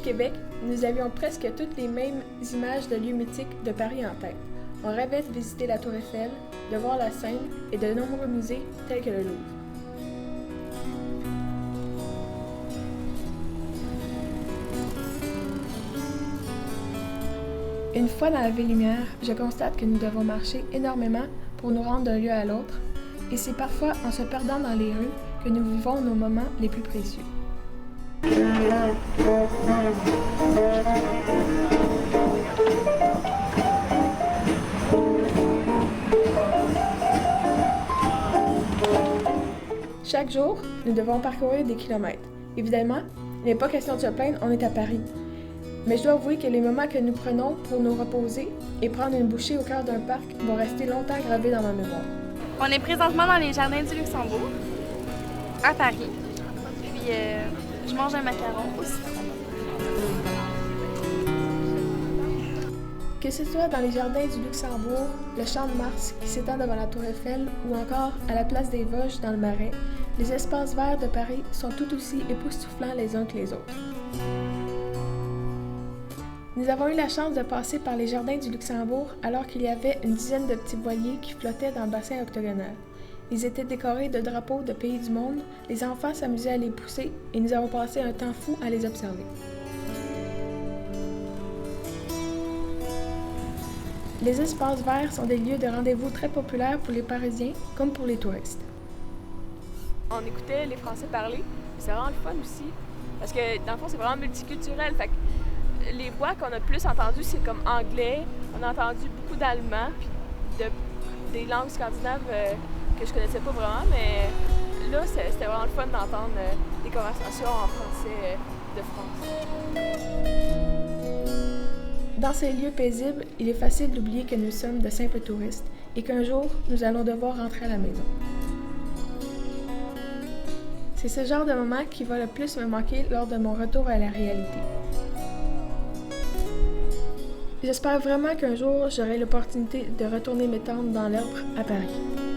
de Québec, nous avions presque toutes les mêmes images de lieux mythiques de Paris en tête. On rêvait de visiter la Tour Eiffel, de voir la Seine et de nombreux musées tels que le Louvre. Une fois dans la ville lumière, je constate que nous devons marcher énormément pour nous rendre d'un lieu à l'autre, et c'est parfois en se perdant dans les rues que nous vivons nos moments les plus précieux. Chaque jour, nous devons parcourir des kilomètres. Évidemment, il n'est pas question de se plaindre, on est à Paris. Mais je dois avouer que les moments que nous prenons pour nous reposer et prendre une bouchée au cœur d'un parc vont rester longtemps gravés dans ma mémoire. On est présentement dans les jardins du Luxembourg, à Paris. Puis je mange un macaron aussi. Que ce soit dans les jardins du Luxembourg, le Champ de Mars qui s'étend devant la Tour Eiffel ou encore à la place des Vosges dans le Marais, les espaces verts de Paris sont tout aussi époustouflants les uns que les autres. Nous avons eu la chance de passer par les jardins du Luxembourg alors qu'il y avait une dizaine de petits voiliers qui flottaient dans le bassin octogonal. Ils étaient décorés de drapeaux de pays du monde, les enfants s'amusaient à les pousser et nous avons passé un temps fou à les observer. Les espaces verts sont des lieux de rendez-vous très populaires pour les Parisiens comme pour les touristes. On écoutait les Français parler, c'est vraiment le fun aussi, parce que dans le fond c'est vraiment multiculturel. Fait que les voix qu'on a plus entendues, c'est comme anglais, on a entendu beaucoup d'allemand, puis des langues scandinaves que je connaissais pas vraiment, mais là c'était vraiment le fun d'entendre des conversations en français de France. Dans ces lieux paisibles, il est facile d'oublier que nous sommes de simples touristes et qu'un jour, nous allons devoir rentrer à la maison. C'est ce genre de moment qui va le plus me manquer lors de mon retour à la réalité. J'espère vraiment qu'un jour, j'aurai l'opportunité de retourner m'étendre dans l'herbe à Paris.